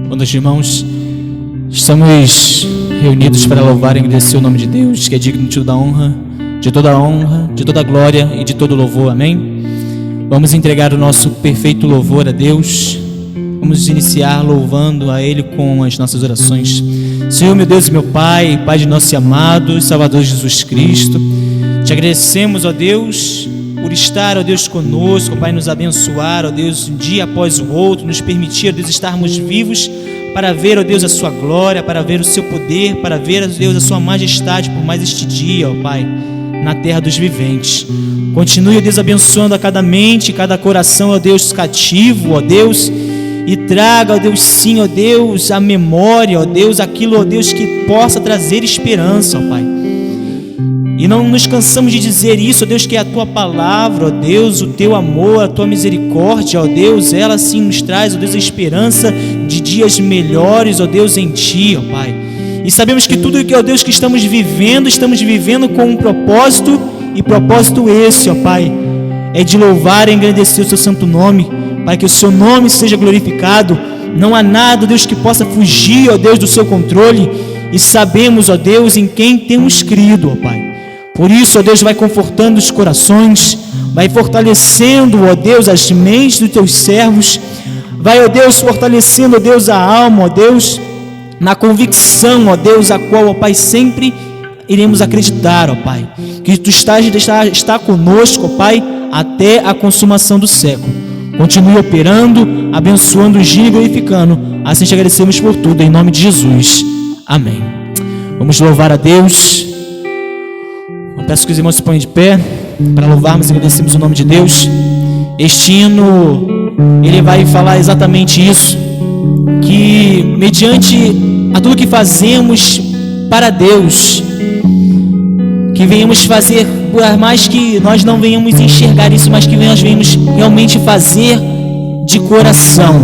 Boa noite, irmãos. Estamos reunidos para louvar e agradecer o nome de Deus, que é digno de toda honra, de toda glória e de todo louvor. Amém? Vamos entregar o nosso perfeito louvor a Deus. Vamos iniciar louvando a Ele com as nossas orações. Senhor, meu Deus e meu Pai, Pai de nosso amado e Salvador Jesus Cristo, te agradecemos, ó Deus, por estar, ó Deus, conosco, Pai, nos abençoar, ó Deus, um dia após o outro, nos permitir, ó Deus, estarmos vivos para ver, ó Deus, a sua glória, para ver o seu poder, para ver, ó Deus, a sua majestade por mais este dia, ó Pai, na terra dos viventes. Continue, ó Deus, abençoando a cada mente, cada coração, ó Deus, cativo, ó Deus, e traga, ó Deus, sim, ó Deus, a memória, ó Deus, aquilo, ó Deus, que possa trazer esperança, ó Pai. E não nos cansamos de dizer isso, ó Deus, que é a Tua palavra, ó Deus, o Teu amor, a Tua misericórdia, ó Deus, ela sim nos traz, ó Deus, a esperança de dias melhores, ó Deus, em Ti, ó Pai. E sabemos que tudo que, ó Deus, que estamos vivendo com um propósito, e propósito esse, ó Pai, é de louvar e engrandecer o Seu santo nome, para que o Seu nome seja glorificado. Não há nada, ó Deus, que possa fugir, ó Deus, do Seu controle, e sabemos, ó Deus, em quem temos crido, ó Pai. Por isso, ó Deus, vai confortando os corações, vai fortalecendo, ó Deus, as mentes dos Teus servos, vai, ó Deus, fortalecendo, ó Deus, a alma, ó Deus, na convicção, ó Deus, a qual, ó Pai, sempre iremos acreditar, ó Pai, que Tu está conosco, ó Pai, até a consumação do século. Continue operando, abençoando o dia e glorificando. Assim te agradecemos por tudo, em nome de Jesus. Amém. Vamos louvar a Deus. Eu peço que os irmãos se ponham de pé para louvarmos e agradecermos o nome de Deus. Este hino, ele vai falar exatamente isso, que mediante a tudo que fazemos para Deus, que venhamos fazer, por mais que nós não venhamos enxergar isso, mas que nós venhamos realmente fazer de coração.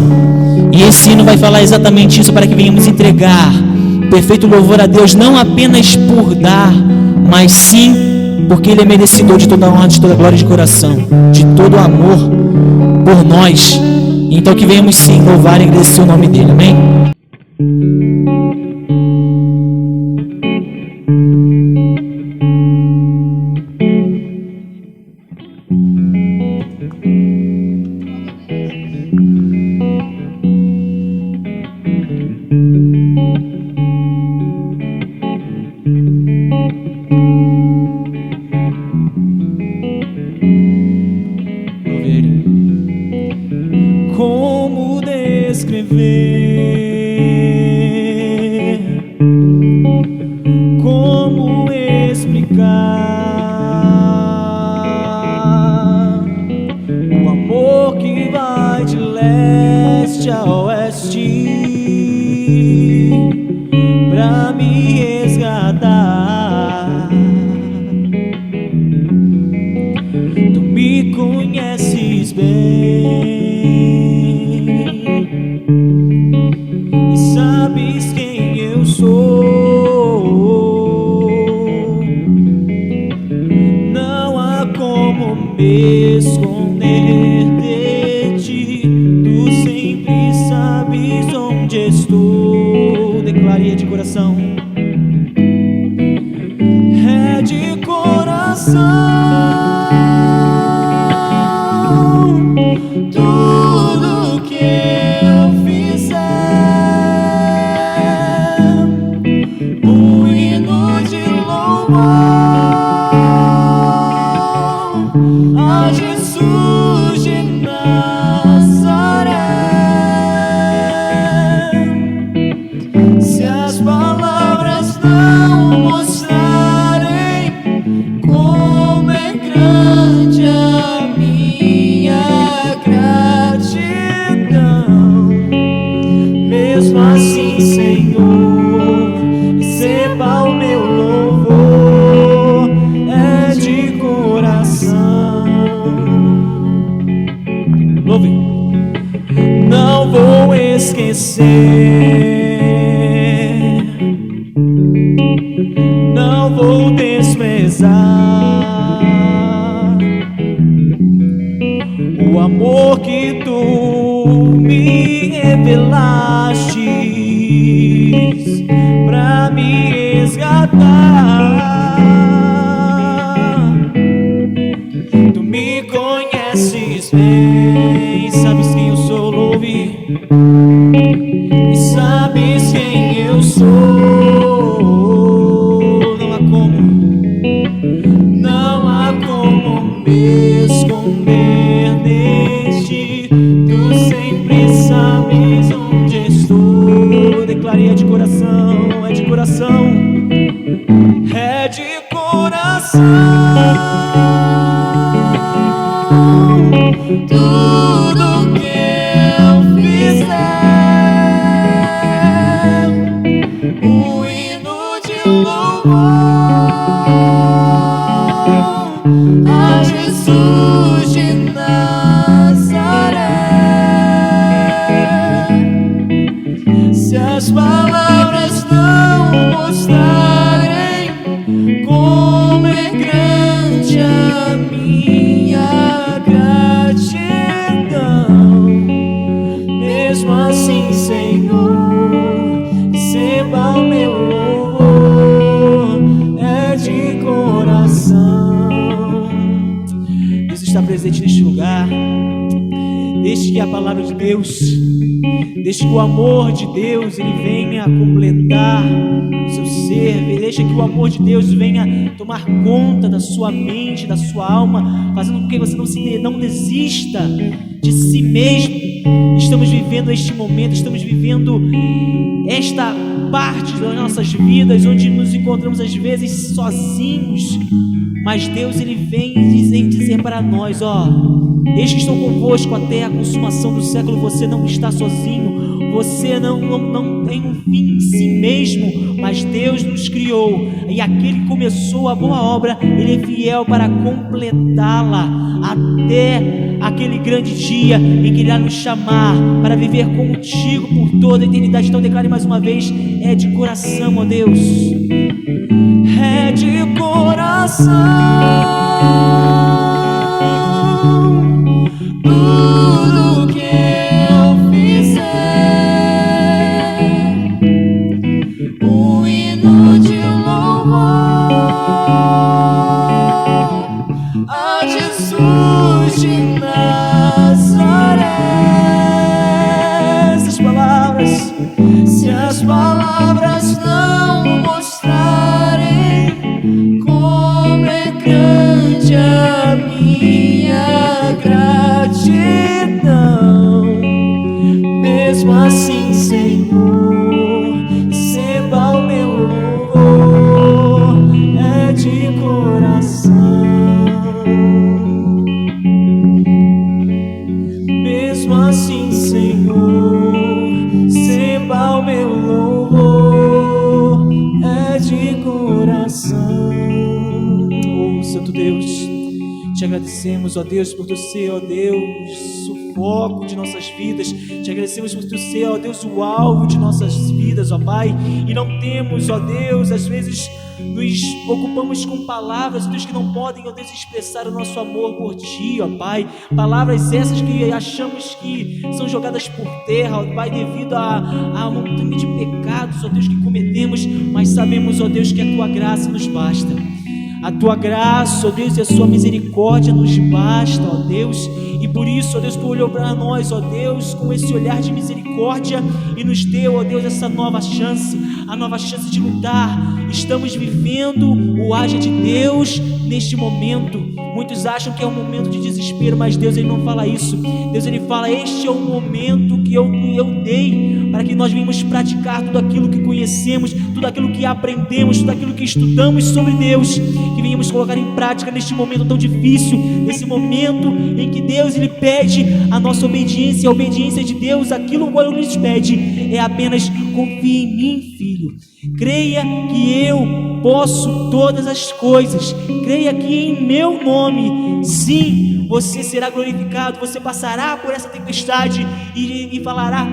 E esse hino vai falar exatamente isso, para que venhamos entregar perfeito louvor a Deus, não apenas por dar, mas sim porque Ele é merecedor de toda honra, de toda glória de coração, de todo amor por nós. Então que venhamos sim louvar e agradecer o nome dEle. Amém? Como descrever, como explicar o amor que vai de leste a oeste pra me resgatar? Tu me conheces bem e sabes quem eu sou. Não há como me esconder de ti. Tu sempre sabes onde estou. Declare de coração. É de coração. Tudo que eu fizer, um hino de louvor a Jesus de Nazaré. Se as palavras não mostrarem como é grande a minha gratidão, mesmo assim, Senhor, receba o meu louvor, é de coração. Louve. Não vou esquecer, não vou desprezar o amor amor que tu me revelaste pra me resgatar. Tu me conheces bem, sabes quem eu sou, louve, e sabes quem eu sou. Não há como me esconder neste. Tu sempre sabes onde estou. Declarei, é de coração, é de coração, é de coração. Tudo que eu fizer, um hino de louvor a Jesus de Nazaré. Se as palavras não mostrarem como é grande a minha gratidão, mesmo assim, Senhor, receba o meu louvor, é de coração. Deus está presente neste lugar. Deixe que a palavra de Deus, deixe que o amor de Deus ele venha completar o seu ser. Deixe que o amor de Deus venha tomar conta da sua mente, da sua alma, fazendo com que você não desista de si mesmo. Estamos vivendo este momento, estamos vivendo esta parte das nossas vidas onde nos encontramos às vezes sozinhos, mas Deus ele vem dizer para nós: ó, eis que estou convosco até a consumação do século. Você não está sozinho, você não tem um fim em si mesmo, mas Deus nos criou, e aquele que começou a boa obra, ele é fiel para completá-la até aquele grande dia em que ele irá nos chamar para viver contigo por toda a eternidade. Então declare mais uma vez: é de coração, ó Deus, é de coração. Tudo que eu fizer, um hino de louvor a Jesus de Nazaré. Se as palavras não mostrarem como é grande a minha gratidão, mesmo assim, Senhor, receba o meu louvor, é de coração. Mesmo assim, Senhor, receba o meu louvor, é de coração. Oh, Santo Deus, te agradecemos, ó Deus, por tu ser, ó Deus, o foco de nossas vidas. Te agradecemos por tu ser, ó Deus, o alvo de nossas vidas, ó Pai. E não temos, ó Deus, às vezes nos ocupamos com palavras, Deus, que não podem, ó Deus, expressar o nosso amor por Ti, ó Pai. Palavras essas que achamos que são jogadas por terra, ó Pai, devido a montanha de pecados, ó Deus, que cometemos. Mas sabemos, ó Deus, que a Tua graça nos basta. A Tua graça, ó Deus, e a Sua misericórdia nos basta, ó Deus. E por isso, ó Deus, Tu olhou para nós, ó Deus, com esse olhar de misericórdia e nos deu, ó Deus, essa nova chance, a nova chance de lutar. Estamos vivendo o haja de Deus neste momento. Muitos acham que é um momento de desespero, mas Deus ele não fala isso. Deus ele fala: este é o momento que eu dei para que nós venhamos praticar tudo aquilo que conhecemos, tudo aquilo que aprendemos, tudo aquilo que estudamos sobre Deus, que venhamos colocar em prática neste momento tão difícil, nesse momento em que Deus ele pede a nossa obediência. A obediência de Deus, aquilo que Ele nos pede, é apenas: confie em mim, filho. Creia que eu posso todas as coisas. Creia que em meu nome, sim, você será glorificado. Você passará por essa tempestade e falará: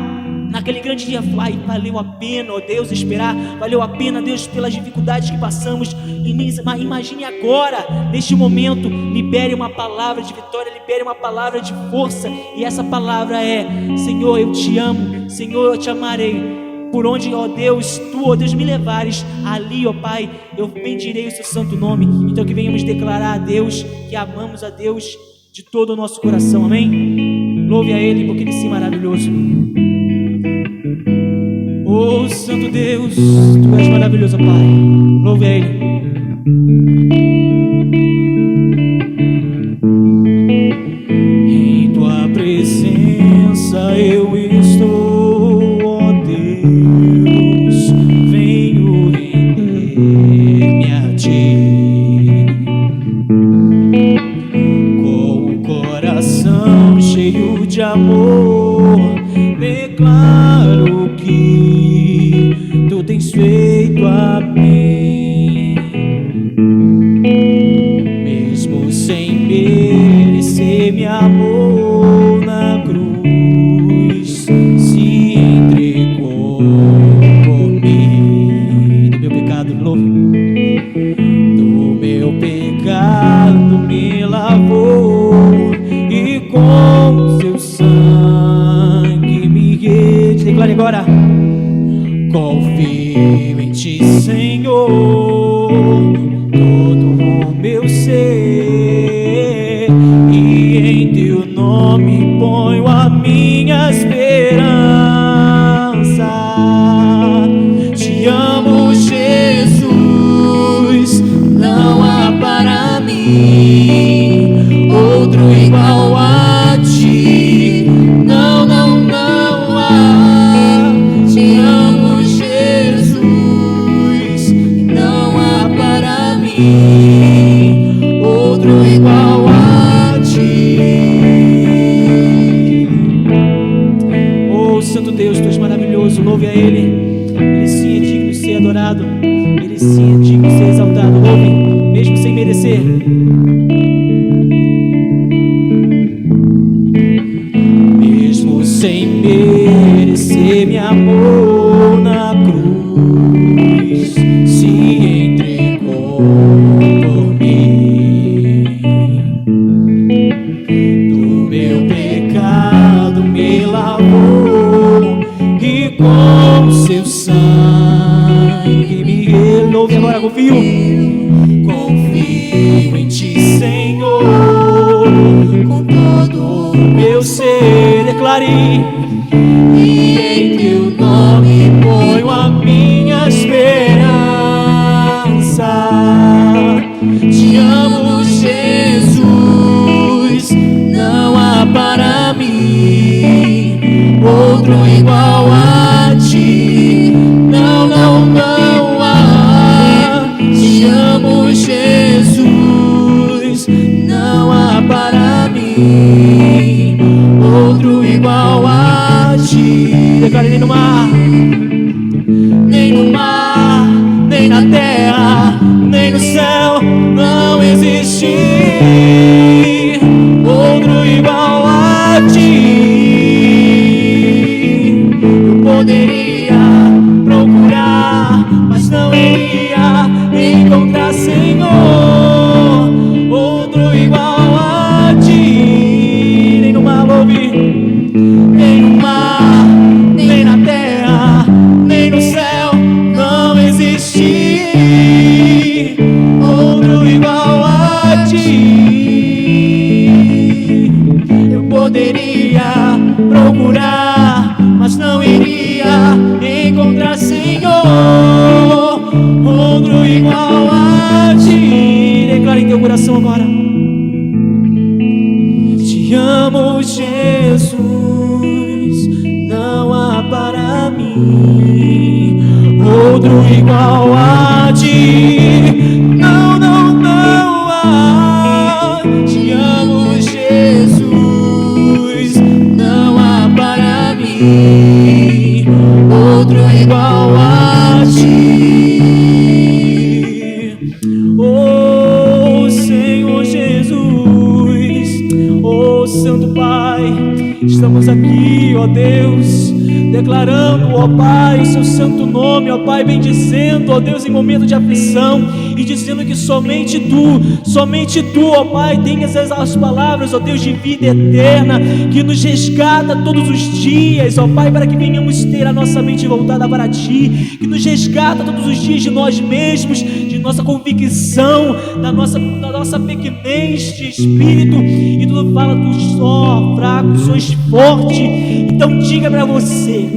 naquele grande dia, valeu a pena, ó Deus, esperar, valeu a pena, Deus, pelas dificuldades que passamos. Imagine agora, neste momento, libere uma palavra de vitória, libere uma palavra de força, e essa palavra é: Senhor, eu te amo, Senhor, eu te amarei. Por onde, ó Deus, tu, ó Deus, me levares, ali, ó Pai, eu bendirei o seu santo nome. Então que venhamos declarar a Deus que amamos a Deus de todo o nosso coração, amém? Louve a Ele, porque Ele sim é maravilhoso. Oh, Santo Deus, tu és maravilhoso, Pai. Louve a Ele. Em tua presença eu estou, ó Deus, venho render-me a ti. Com o coração cheio de amor, declaro que tu tens feito a mim, mesmo sem merecer meu amor na cruz, se entregou por mim. Do meu pecado, do meu pecado me lavou, e com seu sangue me redimiu. Declare agora: confio em ti, Senhor, todo o meu ser, e em teu nome ponho a minha esperança. Te amo, Jesus, não há para mim outro igual a ti. Não, não, não há. Te amo, Jesus, não há para mim outro igual a ti. Oh, Santo Deus, tu és maravilhoso, louve a Ele. Ele sim é digno de ser adorado, Ele sim é digno de ser exaltado. Louve, mesmo sem merecer. Mesmo sem merecer meu amor na cruz, se entregou por mim. Do meu pecado me lavou, e com seu sangue me louve agora. Confio em ti, Senhor, com todo o meu ser. Declare: e em teu nome ponho a minha esperança. Te amo, Jesus, não há para mim outro igual a ti. Não, não, não há. Te amo, Jesus, não há para mim outro igual a ti. Declare: nem no mar, nem na terra, nem no céu, não existe outro igual a ti. Eu poderia procurar, mas não iria encontrar, Senhor, outro igual a ti. Nem no mar, ouvi, nem no mar, nem na terra, nem no céu, não existe outro igual a ti. Eu poderia procurar, mas não iria encontrar, Senhor, outro igual a ti. Declare em teu coração agora: te amo, Jesus, não há para mim outro igual a ti. Não, não, não há. Te amo, Jesus, não há para mim outro igual a ti. Oh, Senhor Jesus, oh, Santo Pai, Estamos aqui, ó Deus, declarando, ó Pai, o seu santo nome, ó Pai, bendizendo, ó Deus, em momento de aflição, e dizendo que somente Tu, ó Pai, tens as palavras, ó Deus, de vida eterna, que nos resgata todos os dias, ó Pai, para que venhamos ter a nossa mente voltada para Ti, que nos resgata todos os dias de nós mesmos, de nossa convicção, da nossa pequenez de espírito, e Tu fala, Tu só fraco, sois forte. Então diga para você,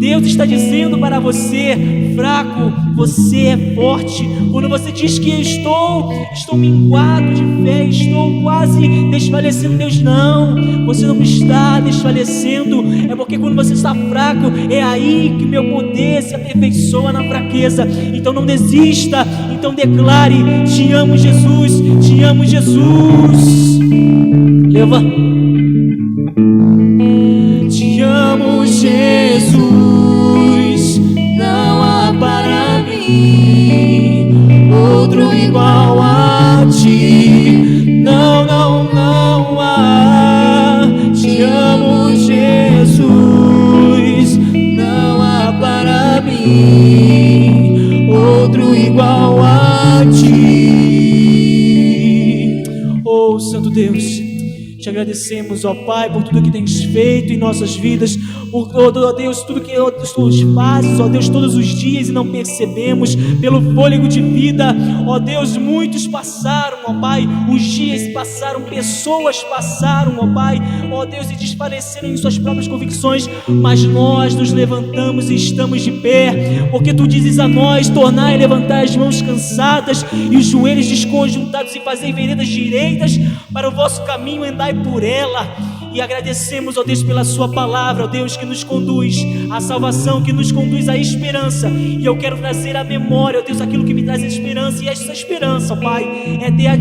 Deus está dizendo para você, fraco, você é forte. Quando você diz que estou minguado de fé, estou quase desfalecendo, Deus, não, você não está desfalecendo, é porque quando você está fraco, é aí que meu poder se aperfeiçoa na fraqueza. Então não desista, então declare, te amo Jesus, te amo Jesus. Levanta. Te amo, Jesus, não há para mim outro igual a Ti, não, não, não há. Te amo, Jesus, não há para mim outro igual a Ti. Oh, Santo Deus, te agradecemos, ó Pai, por tudo que tens feito em nossas vidas, por todo, ó Deus, tudo que Tu fazes, ó Deus, todos os dias e não percebemos, pelo fôlego de vida, ó Deus, muitos passaram, ó Pai, os dias passaram, pessoas passaram, ó Pai, ó Deus, e desfaleceram em suas próprias convicções, mas nós nos levantamos e estamos de pé, porque Tu dizes a nós, tornai a levantar as mãos cansadas e os joelhos desconjuntados e fazei veredas direitas para o vosso caminho, andai por ela. E agradecemos, ó Deus, pela Sua palavra, ó Deus, que nos conduz à salvação, que nos conduz à esperança. E eu quero trazer à memória, ó Deus, aquilo que me traz esperança. E essa esperança, ó Pai, é ter a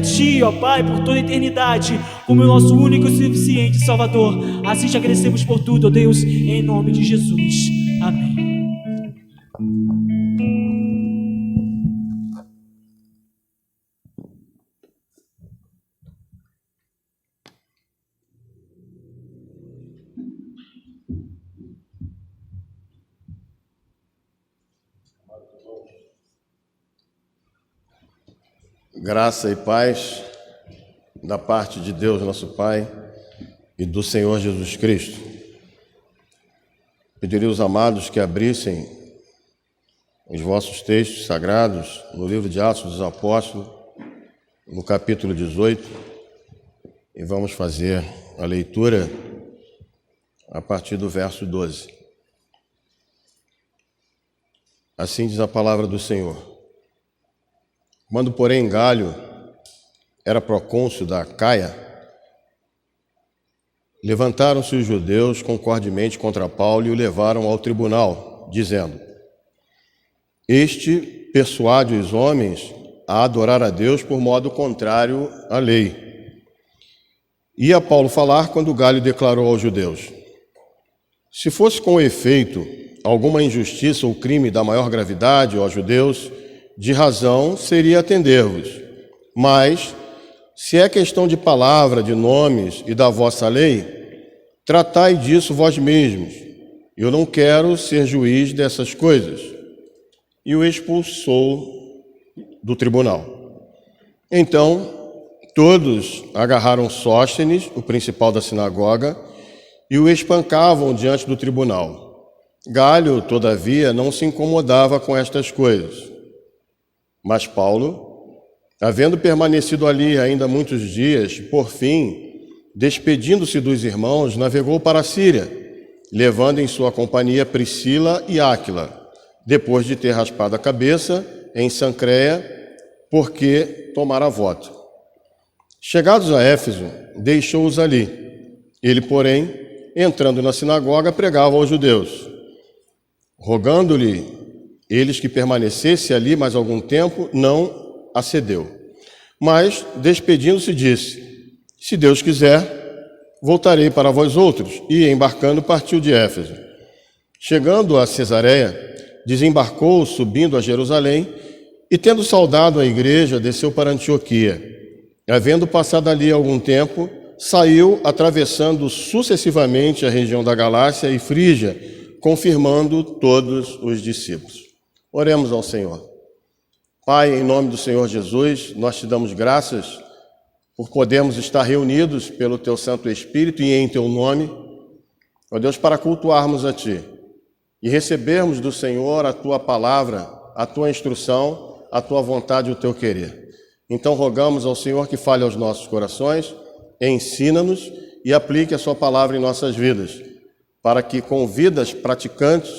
Ti, ó Pai, por toda a eternidade, como o nosso único e suficiente Salvador. Assim te agradecemos por tudo, ó Deus, em nome de Jesus. Amém. Graça e paz da parte de Deus, nosso Pai, e do Senhor Jesus Cristo. Pediria aos amados que abrissem os vossos textos sagrados no livro de Atos dos Apóstolos, no capítulo 18, e vamos fazer a leitura a partir do verso 12. Assim diz a palavra do Senhor. Quando, porém, Galho era procônsul da Acaia, levantaram-se os judeus concordemente contra Paulo e o levaram ao tribunal, dizendo: Este persuade os homens a adorar a Deus por modo contrário à lei. Ia Paulo falar quando Galho declarou aos judeus: Se fosse com efeito alguma injustiça ou crime da maior gravidade, ó judeus, de razão seria atender-vos. Mas, se é questão de palavra, de nomes e da vossa lei, tratai disso vós mesmos. Eu não quero ser juiz dessas coisas. E o expulsou do tribunal. Então, todos agarraram Sóstenes, o principal da sinagoga, e o espancavam diante do tribunal. Galho, todavia, não se incomodava com estas coisas. Mas Paulo, havendo permanecido ali ainda muitos dias, por fim, despedindo-se dos irmãos, navegou para a Síria, levando em sua companhia Priscila e Áquila, depois de ter raspado a cabeça em Sancreia, porque tomara voto. Chegados a Éfeso, deixou-os ali. Ele, porém, entrando na sinagoga, pregava aos judeus, rogando-lhe eles que permanecesse ali mais algum tempo, não acedeu. Mas, despedindo-se, disse: Se Deus quiser, voltarei para vós outros. E, embarcando, partiu de Éfeso. Chegando a Cesareia, desembarcou, subindo a Jerusalém, e, tendo saudado a igreja, desceu para Antioquia. Havendo passado ali algum tempo, saiu atravessando sucessivamente a região da Galácia e Frígia, confirmando todos os discípulos. Oremos ao Senhor. Pai, em nome do Senhor Jesus, nós te damos graças por podermos estar reunidos pelo Teu Santo Espírito e em Teu nome, ó Deus, para cultuarmos a Ti e recebermos do Senhor a Tua palavra, a Tua instrução, a Tua vontade e o Teu querer. Então rogamos ao Senhor que fale aos nossos corações, ensina-nos e aplique a Sua palavra em nossas vidas, para que com vidas praticantes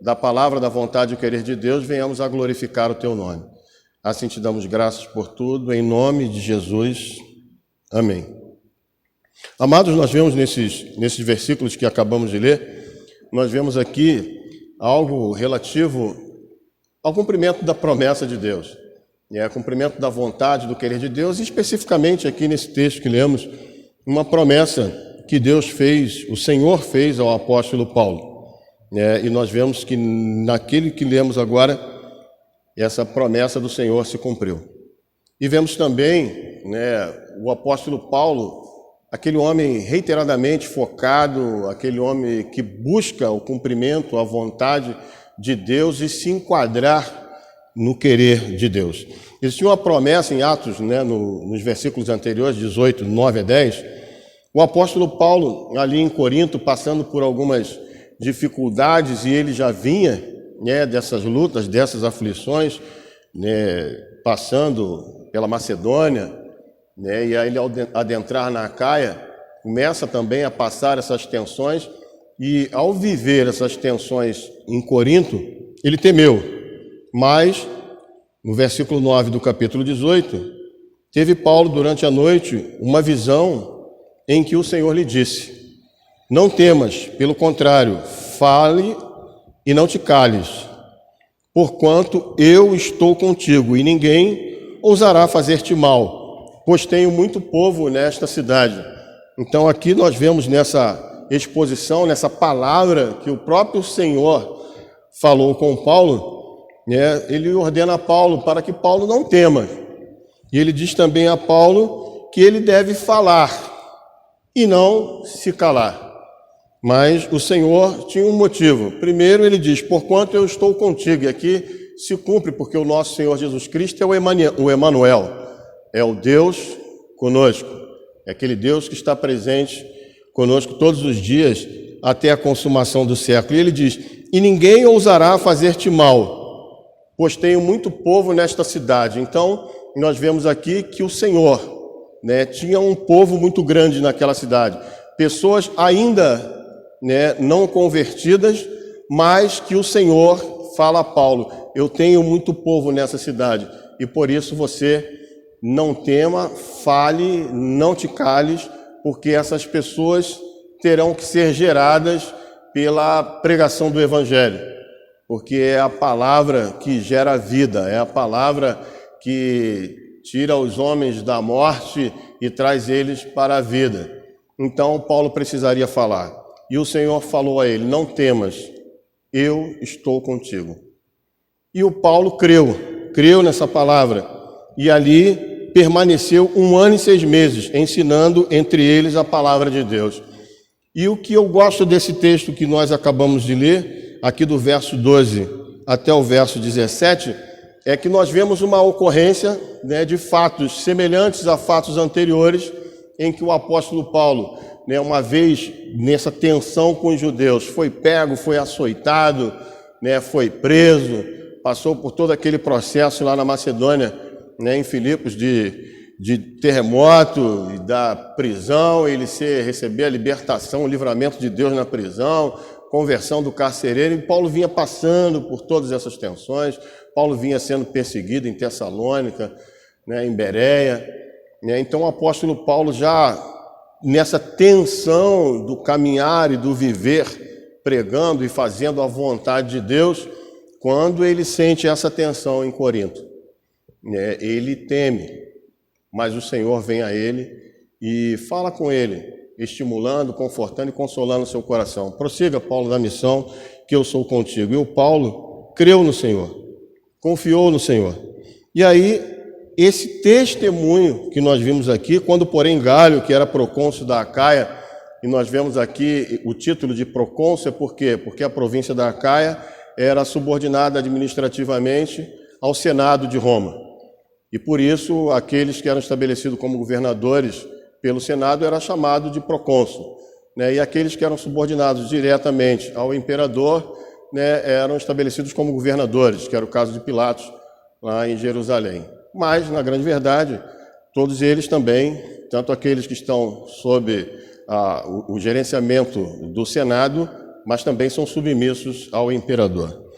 da palavra, da vontade e o querer de Deus, venhamos a glorificar o Teu nome. Assim te damos graças por tudo, em nome de Jesus. Amém. Amados, nós vemos nesses versículos que acabamos de ler, nós vemos aqui algo relativo ao cumprimento da promessa de Deus, cumprimento da vontade, do querer de Deus, e especificamente aqui nesse texto que lemos, uma promessa que Deus fez, o Senhor fez ao apóstolo Paulo. E nós vemos que naquele que lemos agora, essa promessa do Senhor se cumpriu. E vemos também o apóstolo Paulo, aquele homem reiteradamente focado, aquele homem que busca o cumprimento, a vontade de Deus e se enquadrar no querer de Deus. Existia uma promessa em Atos, nos versículos anteriores, 18, 9 a 10, o apóstolo Paulo, ali em Corinto, passando por algumas dificuldades, e ele já vinha dessas lutas, dessas aflições, passando pela Macedônia, e aí ele, ao adentrar na Acaia, começa também a passar essas tensões, e ao viver essas tensões em Corinto, ele temeu. Mas, no versículo 9 do capítulo 18, teve Paulo, durante a noite, uma visão em que o Senhor lhe disse: não temas, pelo contrário, fale e não te cales, porquanto eu estou contigo, e ninguém ousará fazer-te mal, pois tenho muito povo nesta cidade. Então aqui nós vemos nessa exposição, nessa palavra que o próprio Senhor falou com Paulo, ele ordena a Paulo para que Paulo não tema. E ele diz também a Paulo que ele deve falar e não se calar. Mas o Senhor tinha um motivo. Primeiro ele diz: porquanto eu estou contigo. E aqui se cumpre porque o nosso Senhor Jesus Cristo é o Emanuel, é o Deus conosco, é aquele Deus que está presente conosco todos os dias até a consumação do século. E ele diz: e ninguém ousará fazer-te mal, pois tenho muito povo nesta cidade. Então nós vemos aqui que o Senhor tinha um povo muito grande naquela cidade, pessoas ainda não convertidas, mas que o Senhor fala a Paulo: eu tenho muito povo nessa cidade, e por isso você não tema, fale, não te cales, porque essas pessoas terão que ser geradas pela pregação do Evangelho, porque é a palavra que gera vida, é a palavra que tira os homens da morte e traz eles para a vida. Então Paulo precisaria falar. E o Senhor falou a ele: não temas, eu estou contigo. E o Paulo creu nessa palavra, e ali permaneceu 1 ano e 6 meses, ensinando entre eles a palavra de Deus. E o que eu gosto desse texto que nós acabamos de ler, aqui do verso 12 até o verso 17, é que nós vemos uma ocorrência de fatos semelhantes a fatos anteriores, em que o apóstolo Paulo, uma vez nessa tensão com os judeus, foi pego, foi açoitado, foi preso, passou por todo aquele processo lá na Macedônia, em Filipos, de terremoto e da prisão, ele receber a libertação, o livramento de Deus na prisão, conversão do carcereiro, e Paulo vinha passando por todas essas tensões. Paulo vinha sendo perseguido em Tessalônica, em Bereia, então o apóstolo Paulo, já nessa tensão do caminhar e do viver, pregando e fazendo a vontade de Deus, quando ele sente essa tensão em Corinto, ele teme, mas o Senhor vem a ele e fala com ele, estimulando, confortando e consolando o seu coração. Prossiga, Paulo, da missão, que eu sou contigo. E o Paulo creu no Senhor, confiou no Senhor. E aí esse testemunho que nós vimos aqui, quando, porém, Galho, que era procônsul da Acaia, e nós vemos aqui o título de procônsul, por quê? Porque a província da Acaia era subordinada administrativamente ao Senado de Roma. E por isso, aqueles que eram estabelecidos como governadores pelo Senado eram chamados de procônsul, né? E aqueles que eram subordinados diretamente ao imperador, né, eram estabelecidos como governadores, que era o caso de Pilatos, lá em Jerusalém. Mas, na grande verdade, todos eles também, tanto aqueles que estão sob o gerenciamento do Senado, mas também são submissos ao imperador.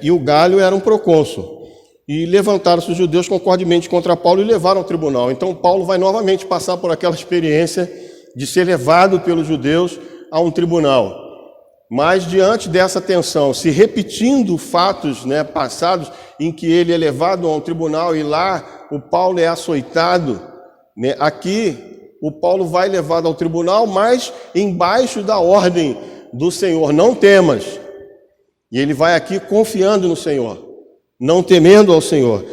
E o Galho era um procônsul. E levantaram-se os judeus concordemente contra Paulo e levaram ao tribunal. Então Paulo vai novamente passar por aquela experiência de ser levado pelos judeus a um tribunal. Mas diante dessa tensão, se repetindo fatos, né, passados em que ele é levado a um tribunal e lá o Paulo é açoitado, né, aqui o Paulo vai levado ao tribunal, mas embaixo da ordem do Senhor, não temas. E ele vai aqui confiando no Senhor, não temendo ao Senhor.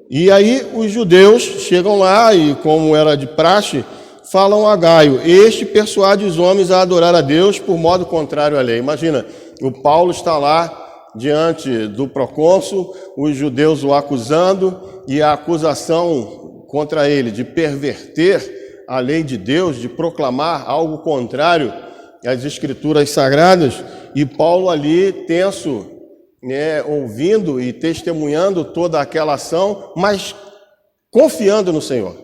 E aí os judeus chegam lá e, como era de praxe, falam a Gaio: este persuade os homens a adorar a Deus por modo contrário à lei. Imagina, o Paulo está lá diante do procônsul, os judeus o acusando, e a acusação contra ele de perverter a lei de Deus, de proclamar algo contrário às escrituras sagradas, e Paulo ali tenso, né, ouvindo e testemunhando toda aquela ação, mas confiando no Senhor,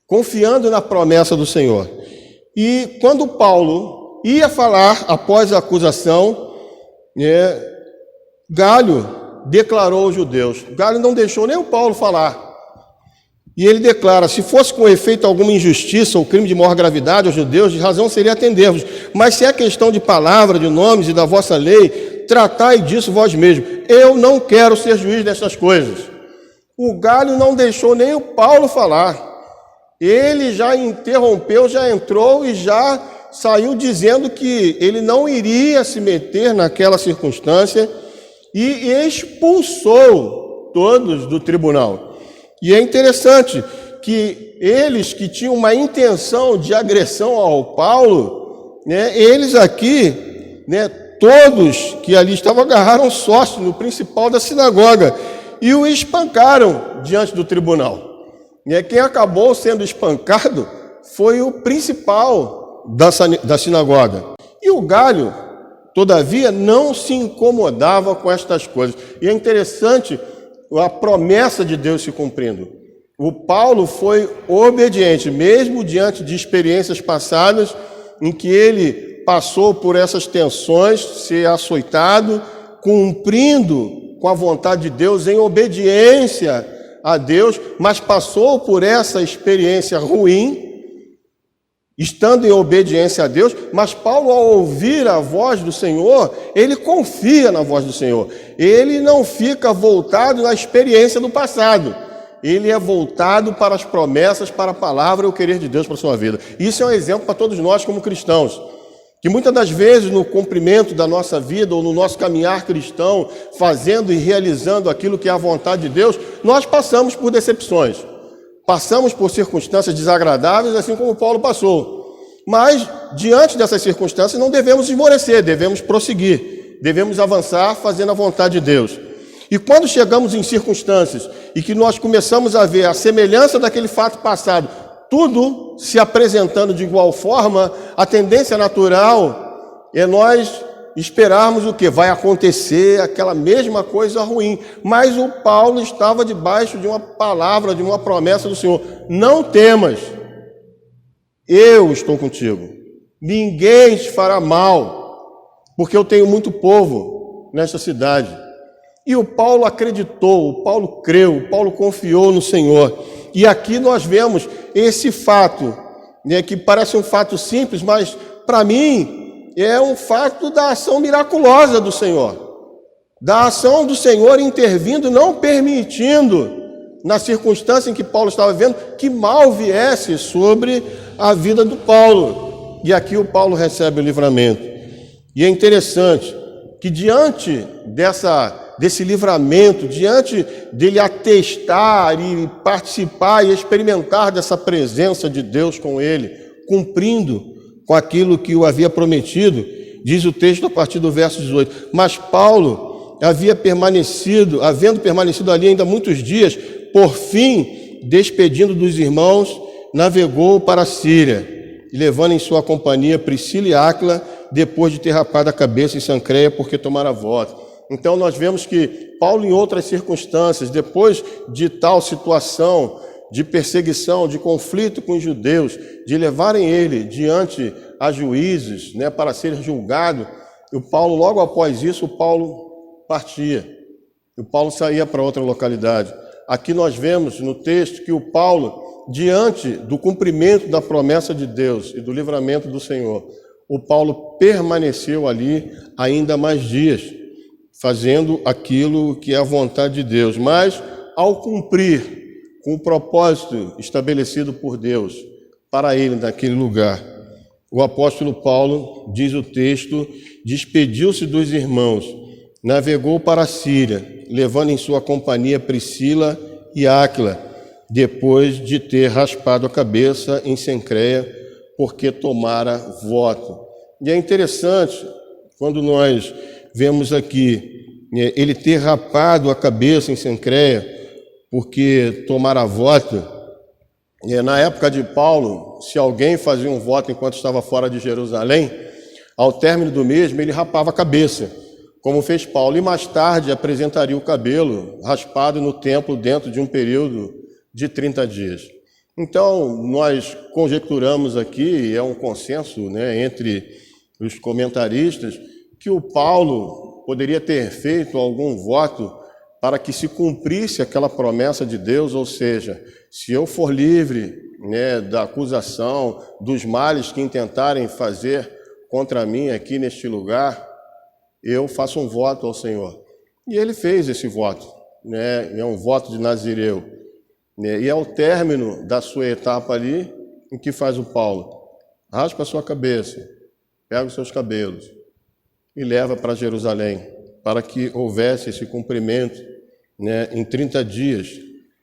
confiando na promessa do Senhor. E quando Paulo ia falar após a acusação, Galho declarou aos judeus. Galho não deixou nem o Paulo falar. E ele declara: se fosse com efeito alguma injustiça ou crime de maior gravidade aos judeus, de razão seria atender-vos. Mas se é questão de palavra, de nomes e da vossa lei, tratai disso vós mesmos. Eu não quero ser juiz dessas coisas. O Galho não deixou nem o Paulo falar. Ele já interrompeu, já entrou e já saiu dizendo que ele não iria se meter naquela circunstância e expulsou todos do tribunal. E é interessante que eles que tinham uma intenção de agressão ao Paulo, né, eles aqui, né, todos que ali estavam agarraram sócio no principal da sinagoga e o espancaram diante do tribunal. Quem acabou sendo espancado foi o principal da sinagoga. E o Galho, todavia, não se incomodava com estas coisas. E é interessante a promessa de Deus se cumprindo. O Paulo foi obediente, mesmo diante de experiências passadas em que ele passou por essas tensões, ser açoitado, cumprindo com a vontade de Deus, em obediência a Deus, mas passou por essa experiência ruim, estando em obediência a Deus. Mas Paulo, ao ouvir a voz do Senhor, ele confia na voz do Senhor. Ele não fica voltado na experiência do passado. Ele é voltado para as promessas, para a palavra e o querer de Deus para a sua vida. Isso é um exemplo para todos nós como cristãos, que muitas das vezes no cumprimento da nossa vida ou no nosso caminhar cristão, fazendo e realizando aquilo que é a vontade de Deus, nós passamos por decepções, passamos por circunstâncias desagradáveis, assim como Paulo passou. Mas, diante dessas circunstâncias, não devemos esmorecer, devemos prosseguir, devemos avançar fazendo a vontade de Deus. E quando chegamos em circunstâncias e que nós começamos a ver a semelhança daquele fato passado, tudo se apresentando de igual forma, a tendência natural é nós esperarmos o que? Vai acontecer aquela mesma coisa ruim. Mas o Paulo estava debaixo de uma palavra, de uma promessa do Senhor. Não temas, eu estou contigo. Ninguém te fará mal, porque eu tenho muito povo nesta cidade. E o Paulo acreditou, o Paulo creu, o Paulo confiou no Senhor. E aqui nós vemos esse fato, né, que parece um fato simples, mas para mim é um fato da ação miraculosa do Senhor. Da ação do Senhor intervindo, não permitindo, na circunstância em que Paulo estava vivendo, que mal viesse sobre a vida do Paulo. E aqui o Paulo recebe o livramento. E é interessante que diante dessa desse livramento, diante dele atestar e participar e experimentar dessa presença de Deus com ele, cumprindo com aquilo que o havia prometido, diz o texto a partir do verso 18. Mas Paulo havendo permanecido ali ainda muitos dias, por fim, despedindo dos irmãos, navegou para a Síria, e levando em sua companhia Priscila e Áquila, depois de ter rapado a cabeça em Cencreia, porque tomara voto. Então nós vemos que Paulo, em outras circunstâncias, depois de tal situação de perseguição, de conflito com os judeus, de levarem ele diante a juízes, para ser julgado, o Paulo, logo após isso, o Paulo partia. O Paulo saía para outra localidade. Aqui nós vemos no texto que o Paulo, diante do cumprimento da promessa de Deus e do livramento do Senhor, o Paulo permaneceu ali ainda mais dias, fazendo aquilo que é a vontade de Deus. Mas, ao cumprir com o propósito estabelecido por Deus para ele naquele lugar, o apóstolo Paulo, diz o texto, despediu-se dos irmãos, navegou para a Síria, levando em sua companhia Priscila e Áquila, depois de ter raspado a cabeça em Cencreia, porque tomara voto. E é interessante, quando nós vemos aqui, ele ter rapado a cabeça em Cencreia, porque tomara voto. Na época de Paulo, se alguém fazia um voto enquanto estava fora de Jerusalém, ao término do mesmo, ele rapava a cabeça, como fez Paulo, e mais tarde apresentaria o cabelo raspado no templo dentro de um período de 30 dias. Então, nós conjecturamos aqui, é um consenso entre os comentaristas, que o Paulo poderia ter feito algum voto para que se cumprisse aquela promessa de Deus, ou seja, se eu for livre da acusação, dos males que intentarem fazer contra mim aqui neste lugar, eu faço um voto ao Senhor. E ele fez esse voto, é um voto de Nazireu. E ao término da sua etapa ali, o que faz o Paulo? Raspa a sua cabeça, pega os seus cabelos e leva para Jerusalém, para que houvesse esse cumprimento em 30 dias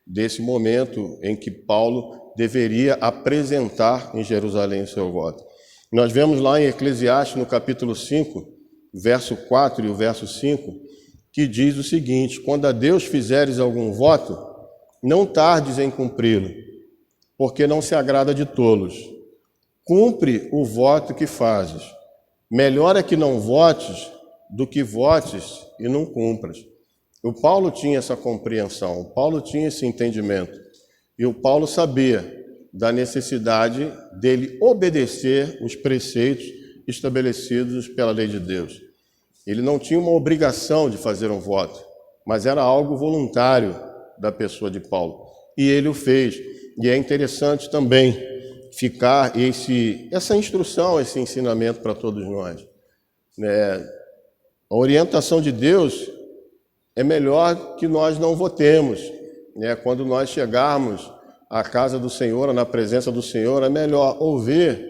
desse momento em que Paulo deveria apresentar em Jerusalém o seu voto. Nós vemos lá em Eclesiastes, no capítulo 5, verso 4 e o verso 5, que diz o seguinte: quando a Deus fizeres algum voto, não tardes em cumpri-lo, porque não se agrada de tolos. Cumpre o voto que fazes. Melhor é que não votes do que votes e não cumpras. O Paulo tinha essa compreensão, o Paulo tinha esse entendimento. E o Paulo sabia da necessidade dele obedecer os preceitos estabelecidos pela lei de Deus. Ele não tinha uma obrigação de fazer um voto, mas era algo voluntário da pessoa de Paulo. E ele o fez. E é interessante também ficar essa instrução, esse ensinamento para todos nós. A orientação de Deus é melhor que nós não votemos. Quando nós chegarmos à casa do Senhor, na presença do Senhor, é melhor ouvir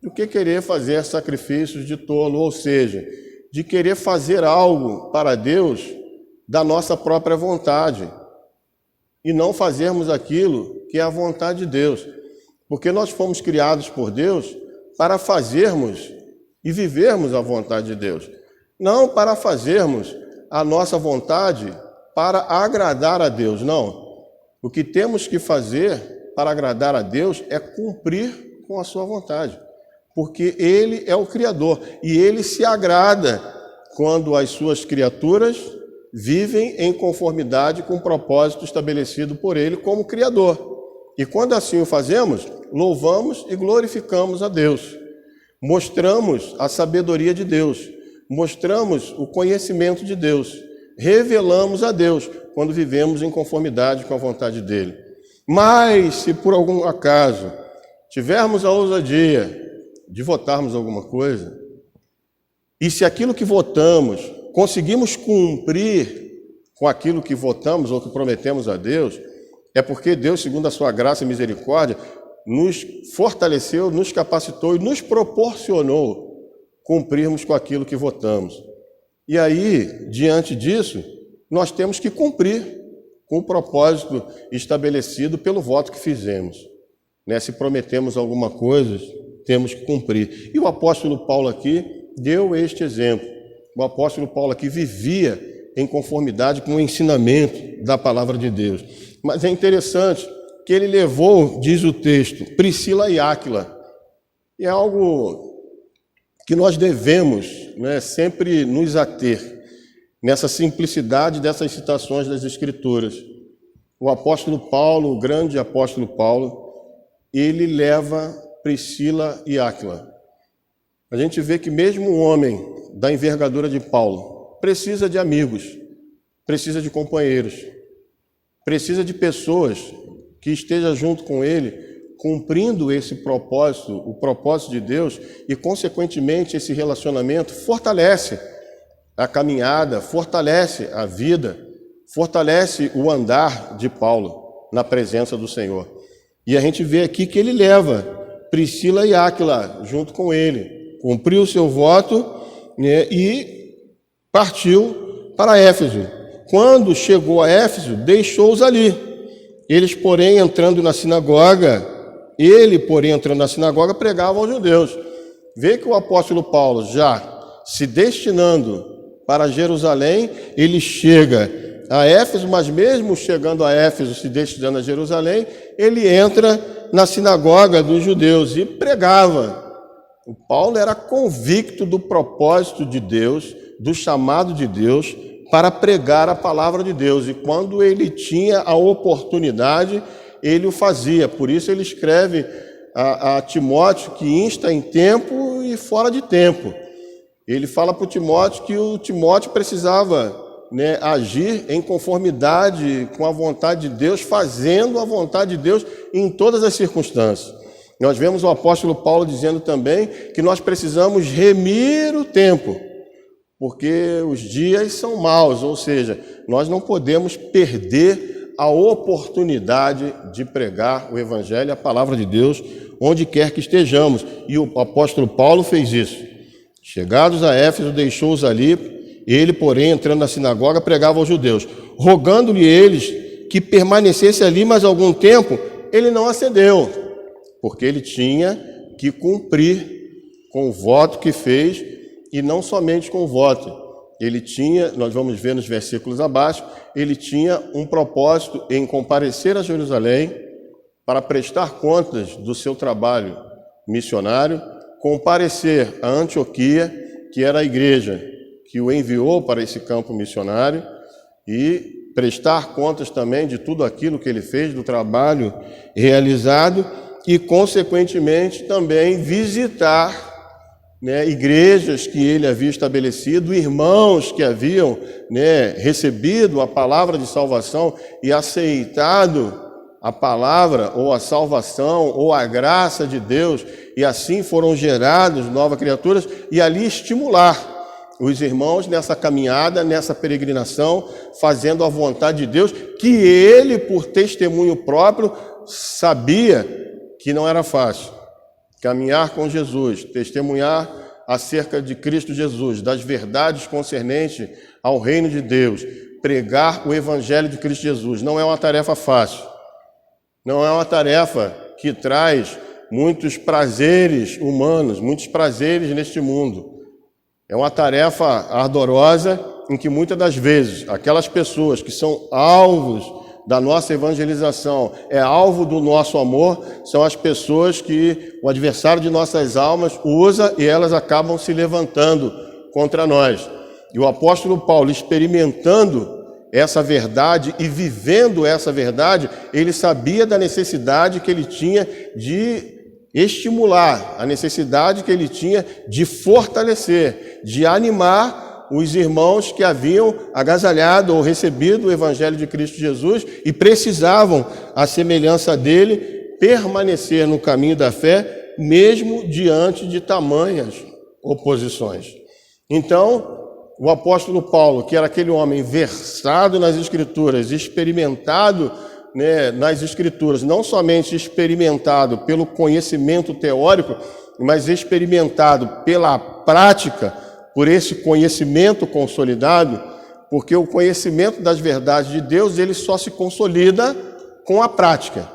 do que querer fazer sacrifícios de tolo, ou seja, de querer fazer algo para Deus da nossa própria vontade e não fazermos aquilo que é a vontade de Deus. Porque nós fomos criados por Deus para fazermos e vivermos a vontade de Deus, não para fazermos a nossa vontade para agradar a Deus, não. O que temos que fazer para agradar a Deus é cumprir com a sua vontade, porque Ele é o Criador e Ele se agrada quando as suas criaturas vivem em conformidade com o propósito estabelecido por Ele como Criador. E quando assim o fazemos, louvamos e glorificamos a Deus, mostramos a sabedoria de Deus, mostramos o conhecimento de Deus, revelamos a Deus quando vivemos em conformidade com a vontade dEle. Mas, se por algum acaso tivermos a ousadia de votarmos alguma coisa, e se aquilo que votamos conseguimos cumprir com aquilo que votamos ou que prometemos a Deus, é porque Deus, segundo a sua graça e misericórdia, nos fortaleceu, nos capacitou e nos proporcionou cumprirmos com aquilo que votamos. E aí, diante disso, nós temos que cumprir com o propósito estabelecido pelo voto que fizemos. Se prometemos alguma coisa, temos que cumprir. E o apóstolo Paulo aqui deu este exemplo. O apóstolo Paulo aqui vivia em conformidade com o ensinamento da palavra de Deus. Mas é interessante que ele levou, diz o texto, Priscila e Áquila. E é algo que nós devemos sempre nos ater nessa simplicidade dessas citações das Escrituras. O apóstolo Paulo, o grande apóstolo Paulo, ele leva Priscila e Áquila. A gente vê que mesmo um homem da envergadura de Paulo precisa de amigos, precisa de companheiros, precisa de pessoas que estejam junto com ele, cumprindo esse propósito, o propósito de Deus, e, consequentemente, esse relacionamento fortalece a caminhada, fortalece a vida, fortalece o andar de Paulo na presença do Senhor. E a gente vê aqui que ele leva Priscila e Áquila junto com ele, cumpriu o seu voto e partiu para Éfeso. Quando chegou a Éfeso, deixou-os ali. Ele, porém, entrando na sinagoga, pregava aos judeus. Vê que o apóstolo Paulo, já se destinando para Jerusalém, ele chega a Éfeso, mas mesmo chegando a Éfeso, se destinando a Jerusalém, ele entra na sinagoga dos judeus e pregava. O Paulo era convicto do propósito de Deus, do chamado de Deus, para pregar a palavra de Deus. E quando ele tinha a oportunidade, ele o fazia. Por isso ele escreve a Timóteo que insta em tempo e fora de tempo. Ele fala para o Timóteo que o Timóteo precisava agir em conformidade com a vontade de Deus, fazendo a vontade de Deus em todas as circunstâncias. Nós vemos o apóstolo Paulo dizendo também que nós precisamos remir o tempo, porque os dias são maus, ou seja, nós não podemos perder a oportunidade de pregar o Evangelho, a palavra de Deus, onde quer que estejamos. E o apóstolo Paulo fez isso. Chegados a Éfeso, deixou-os ali. Ele, porém, entrando na sinagoga, pregava aos judeus. Rogando-lhe eles que permanecesse ali mais algum tempo, ele não acedeu, porque ele tinha que cumprir com o voto que fez, e não somente com o voto. Ele tinha, nós vamos ver nos versículos abaixo, ele tinha um propósito em comparecer a Jerusalém para prestar contas do seu trabalho missionário, comparecer a Antioquia, que era a igreja que o enviou para esse campo missionário, e prestar contas também de tudo aquilo que ele fez, do trabalho realizado, e, consequentemente, também visitar igrejas que ele havia estabelecido, irmãos que haviam recebido a palavra de salvação e aceitado a palavra, ou a salvação, ou a graça de Deus, e assim foram gerados novas criaturas, e ali estimular os irmãos nessa caminhada, nessa peregrinação, fazendo a vontade de Deus, que ele, por testemunho próprio, sabia que não era fácil. Caminhar com Jesus, testemunhar acerca de Cristo Jesus, das verdades concernentes ao reino de Deus, pregar o Evangelho de Cristo Jesus, não é uma tarefa fácil. Não é uma tarefa que traz muitos prazeres humanos, muitos prazeres neste mundo. É uma tarefa ardorosa em que muitas das vezes aquelas pessoas que são alvos da nossa evangelização, alvo do nosso amor, são as pessoas que o adversário de nossas almas usa e elas acabam se levantando contra nós. E o apóstolo Paulo, experimentando essa verdade e vivendo essa verdade, ele sabia da necessidade que ele tinha de estimular, a necessidade que ele tinha de fortalecer, de animar os irmãos que haviam agasalhado ou recebido o Evangelho de Cristo Jesus e precisavam, à semelhança dele, permanecer no caminho da fé, mesmo diante de tamanhas oposições. Então, o apóstolo Paulo, que era aquele homem versado nas Escrituras, experimentado nas Escrituras, não somente experimentado pelo conhecimento teórico, mas experimentado pela prática, por esse conhecimento consolidado, porque o conhecimento das verdades de Deus, ele só se consolida com a prática.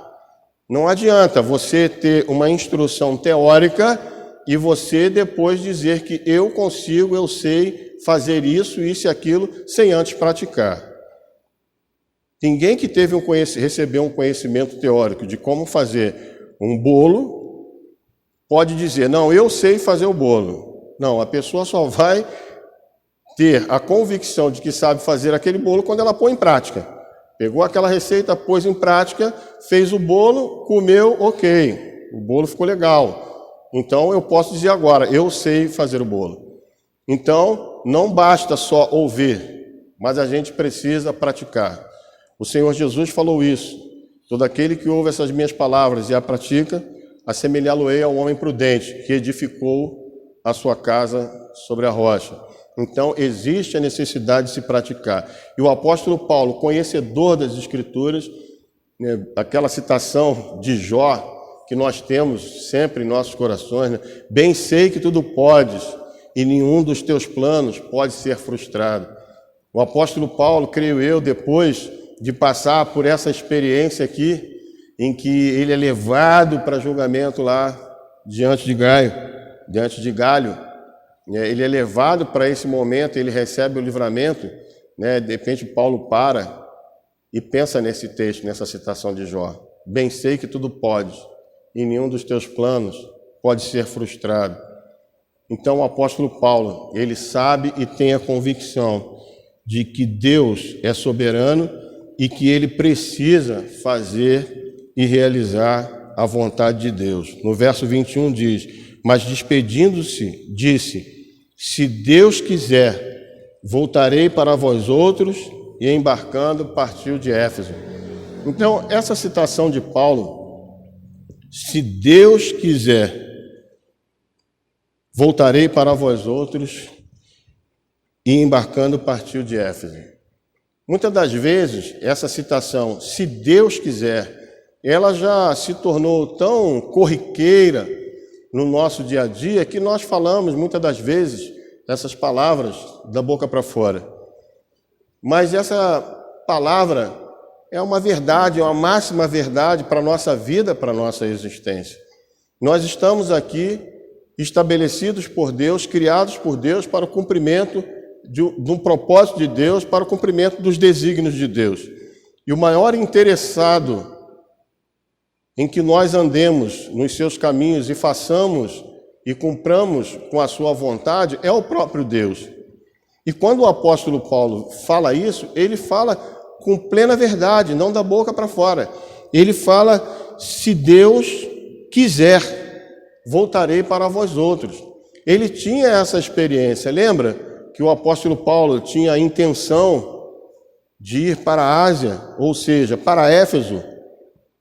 Não adianta você ter uma instrução teórica e você depois dizer que eu consigo, eu sei fazer isso e aquilo, sem antes praticar. Ninguém que recebeu um conhecimento teórico de como fazer um bolo pode dizer, não, eu sei fazer o bolo. Não, a pessoa só vai ter a convicção de que sabe fazer aquele bolo quando ela põe em prática. Pegou aquela receita, pôs em prática, fez o bolo, comeu, ok, o bolo ficou legal. Então eu posso dizer agora, eu sei fazer o bolo. Então não basta só ouvir, mas a gente precisa praticar. O Senhor Jesus falou isso, todo aquele que ouve essas minhas palavras e a pratica, assemelhá-lo-ei ao homem prudente, que edificou a sua casa sobre a rocha. Então, existe a necessidade de se praticar. E o apóstolo Paulo, conhecedor das Escrituras, né, aquela citação de Jó, que nós temos sempre em nossos corações, né? Bem sei que tudo podes, e nenhum dos teus planos pode ser frustrado. O apóstolo Paulo, creio eu, depois de passar por essa experiência aqui, em que ele é levado para julgamento lá diante de Galho, ele é levado para esse momento, ele recebe o livramento, né? De repente Paulo para e pensa nesse texto, nessa citação de Jó. Bem sei que tudo pode, e nenhum dos teus planos pode ser frustrado. Então o apóstolo Paulo, ele sabe e tem a convicção de que Deus é soberano e que ele precisa fazer e realizar a vontade de Deus. No verso 21 diz, mas despedindo-se, disse, se Deus quiser, voltarei para vós outros, e embarcando, partiu de Éfeso. Então, essa citação de Paulo, se Deus quiser, voltarei para vós outros, e embarcando, partiu de Éfeso. Muitas das vezes, essa citação, se Deus quiser, ela já se tornou tão corriqueira no nosso dia a dia, que nós falamos muitas das vezes essas palavras da boca para fora. Mas essa palavra é uma verdade, é uma máxima verdade para a nossa vida, para a nossa existência. Nós estamos aqui estabelecidos por Deus, criados por Deus para o cumprimento de um propósito de Deus, para o cumprimento dos desígnios de Deus. E o maior interessado em que nós andemos nos seus caminhos e façamos e cumpramos com a sua vontade, é o próprio Deus. E quando o apóstolo Paulo fala isso, ele fala com plena verdade, não da boca para fora. Ele fala, se Deus quiser, voltarei para vós outros. Ele tinha essa experiência, lembra que o apóstolo Paulo tinha a intenção de ir para a Ásia, ou seja, para Éfeso,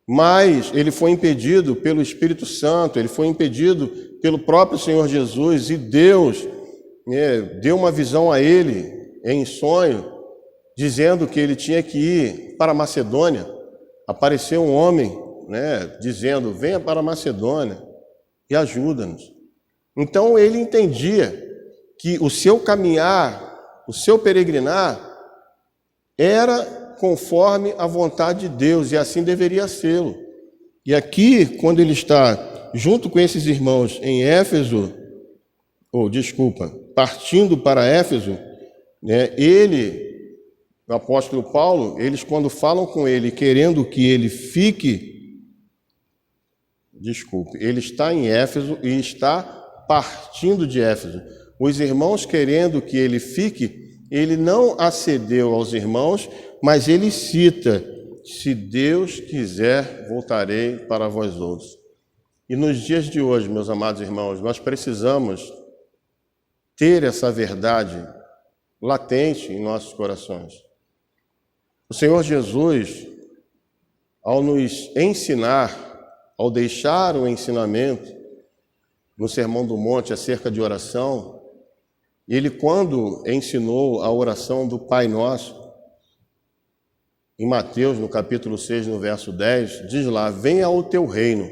mas ele foi impedido pelo Espírito Santo, ele foi impedido pelo próprio Senhor Jesus, e Deus deu uma visão a ele em sonho, dizendo que ele tinha que ir para a Macedônia. Apareceu um homem, dizendo, venha para a Macedônia e ajuda-nos. Então ele entendia que o seu caminhar, o seu peregrinar, era conforme a vontade de Deus, e assim deveria ser. E aqui, quando ele está junto com esses irmãos em Éfeso, partindo para Éfeso, o apóstolo Paulo, eles quando falam com ele, querendo que ele fique, ele está em Éfeso e está partindo de Éfeso. Os irmãos querendo que ele fique, ele não acedeu aos irmãos, mas ele cita, se Deus quiser, voltarei para vós outros. E nos dias de hoje, meus amados irmãos, nós precisamos ter essa verdade latente em nossos corações. O Senhor Jesus, ao nos ensinar, ao deixar o ensinamento no Sermão do Monte acerca de oração, ele, quando ensinou a oração do Pai Nosso, em Mateus, no capítulo 6, no verso 10, diz lá, venha o teu reino,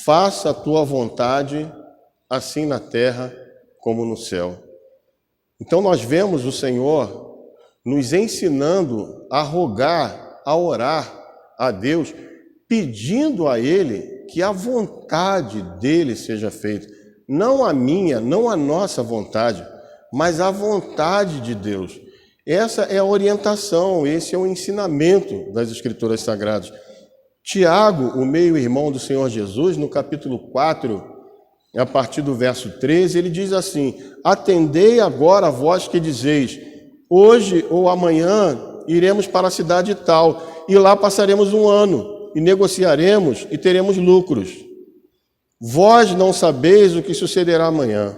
faça a tua vontade, assim na terra como no céu. Então nós vemos o Senhor nos ensinando a rogar, a orar a Deus, pedindo a Ele que a vontade dEle seja feita. Não a minha, não a nossa vontade, mas a vontade de Deus. Essa é a orientação, esse é o ensinamento das Escrituras Sagradas. Tiago, o meio-irmão do Senhor Jesus, no capítulo 4, a partir do verso 13, ele diz assim: atendei agora a vós que dizeis, hoje ou amanhã iremos para a cidade tal, e lá passaremos um ano, e negociaremos e teremos lucros. Vós não sabeis o que sucederá amanhã.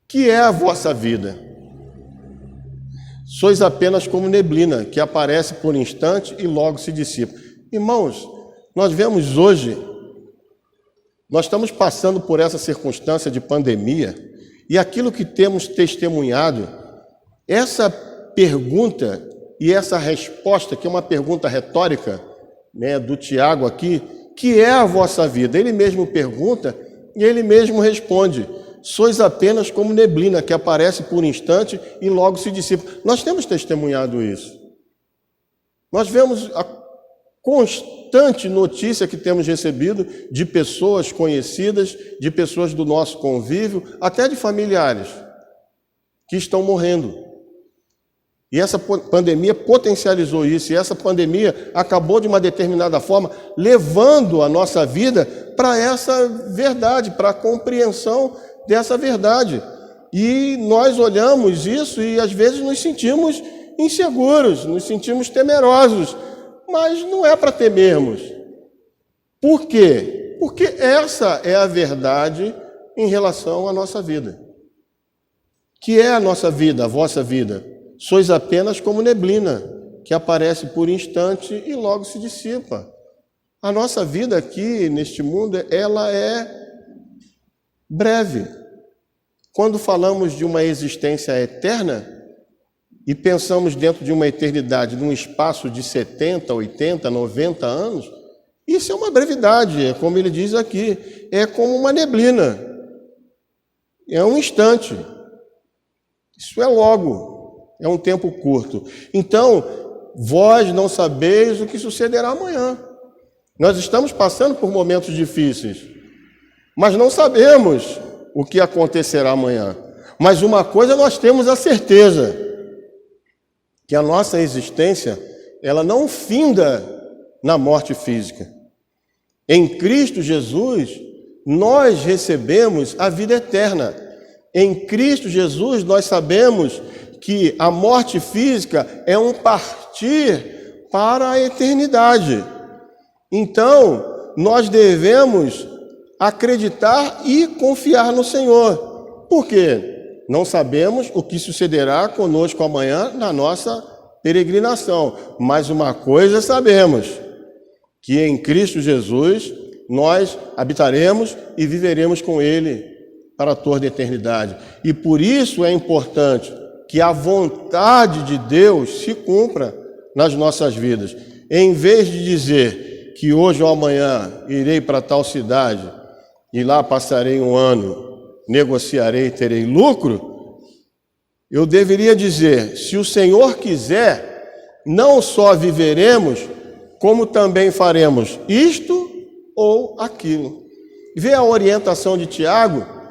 Que é a vossa vida? Sois apenas como neblina, que aparece por instante e logo se dissipa. Irmãos, nós vemos hoje, nós estamos passando por essa circunstância de pandemia, e aquilo que temos testemunhado, essa pergunta e essa resposta, que é uma pergunta retórica, né, do Tiago aqui, que é a vossa vida? Ele mesmo pergunta e ele mesmo responde: sois apenas como neblina, que aparece por instante e logo se dissipa. Nós temos testemunhado isso. Nós vemos a constante notícia que temos recebido de pessoas conhecidas, de pessoas do nosso convívio, até de familiares que estão morrendo. E essa pandemia potencializou isso, e essa pandemia acabou de uma determinada forma levando a nossa vida para essa verdade, para a compreensão dessa verdade. E nós olhamos isso e às vezes nos sentimos inseguros, nos sentimos temerosos, mas não é para temermos. Por quê? Porque essa é a verdade em relação à nossa vida. Que é a nossa vida, a vossa vida? Sois apenas como neblina, que aparece por instante e logo se dissipa. A nossa vida aqui, neste mundo, ela é breve. Quando falamos de uma existência eterna e pensamos dentro de uma eternidade, num espaço de 70, 80, 90 anos, isso é uma brevidade, é como ele diz aqui, é como uma neblina, é um instante, isso é logo. É um tempo curto. Então, vós não sabeis o que sucederá amanhã. Nós estamos passando por momentos difíceis, mas não sabemos o que acontecerá amanhã. Mas uma coisa nós temos a certeza, que a nossa existência, ela não finda na morte física. Em Cristo Jesus, nós recebemos a vida eterna. Em Cristo Jesus, nós sabemos que a morte física é um partir para a eternidade. Então, nós devemos acreditar e confiar no Senhor. Por quê? Não sabemos o que sucederá conosco amanhã na nossa peregrinação. Mas uma coisa sabemos, que em Cristo Jesus nós habitaremos e viveremos com Ele para toda a eternidade. E por isso é importante que a vontade de Deus se cumpra nas nossas vidas. Em vez de dizer que hoje ou amanhã irei para tal cidade e lá passarei um ano, negociarei e terei lucro, eu deveria dizer: se o Senhor quiser, não só viveremos, como também faremos isto ou aquilo. Vê a orientação de Tiago.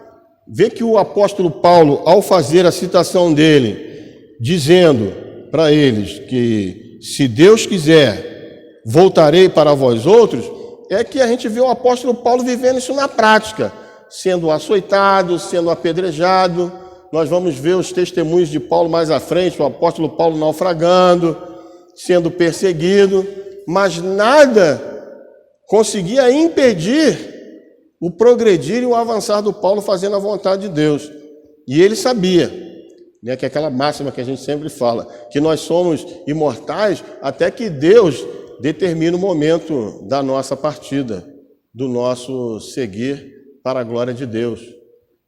Vê que o apóstolo Paulo, ao fazer a citação dele, dizendo para eles que, se Deus quiser, voltarei para vós outros, é que a gente vê o apóstolo Paulo vivendo isso na prática, sendo açoitado, sendo apedrejado. Nós vamos ver os testemunhos de Paulo mais à frente, o apóstolo Paulo naufragando, sendo perseguido, mas nada conseguia impedir o progredir e o avançar do Paulo fazendo a vontade de Deus. E ele sabia, né, que é aquela máxima que a gente sempre fala, que nós somos imortais até que Deus determine o momento da nossa partida, do nosso seguir para a glória de Deus.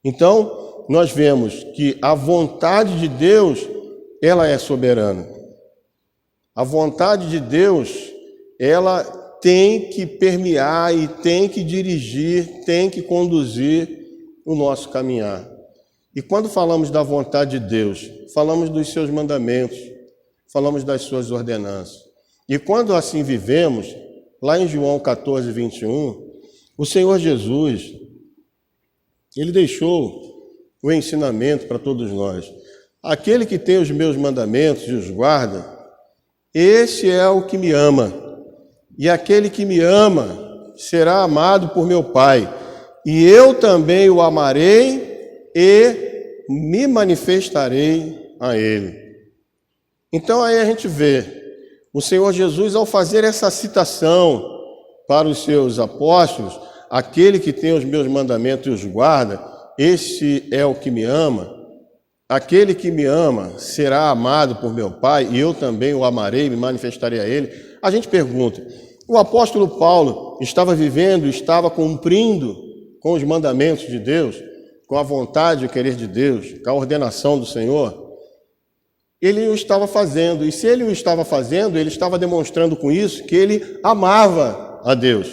Então, nós vemos que a vontade de Deus, ela é soberana. A vontade de Deus, ela tem que permear e tem que dirigir, tem que conduzir o nosso caminhar. E quando falamos da vontade de Deus, falamos dos seus mandamentos, falamos das suas ordenanças. E quando assim vivemos, lá em João 14, 21, o Senhor Jesus, Ele deixou o ensinamento para todos nós. Aquele que tem os meus mandamentos e os guarda, esse é o que me ama. E aquele que me ama será amado por meu Pai. E eu também o amarei e me manifestarei a Ele. Então aí a gente vê o Senhor Jesus, ao fazer essa citação para os seus apóstolos, aquele que tem os meus mandamentos e os guarda, esse é o que me ama. Aquele que me ama será amado por meu Pai, e eu também o amarei e me manifestarei a Ele. A gente pergunta, o apóstolo Paulo estava vivendo, estava cumprindo com os mandamentos de Deus, com a vontade e o querer de Deus, com a ordenação do Senhor? Ele o estava fazendo, e se ele o estava fazendo, ele estava demonstrando com isso que ele amava a Deus.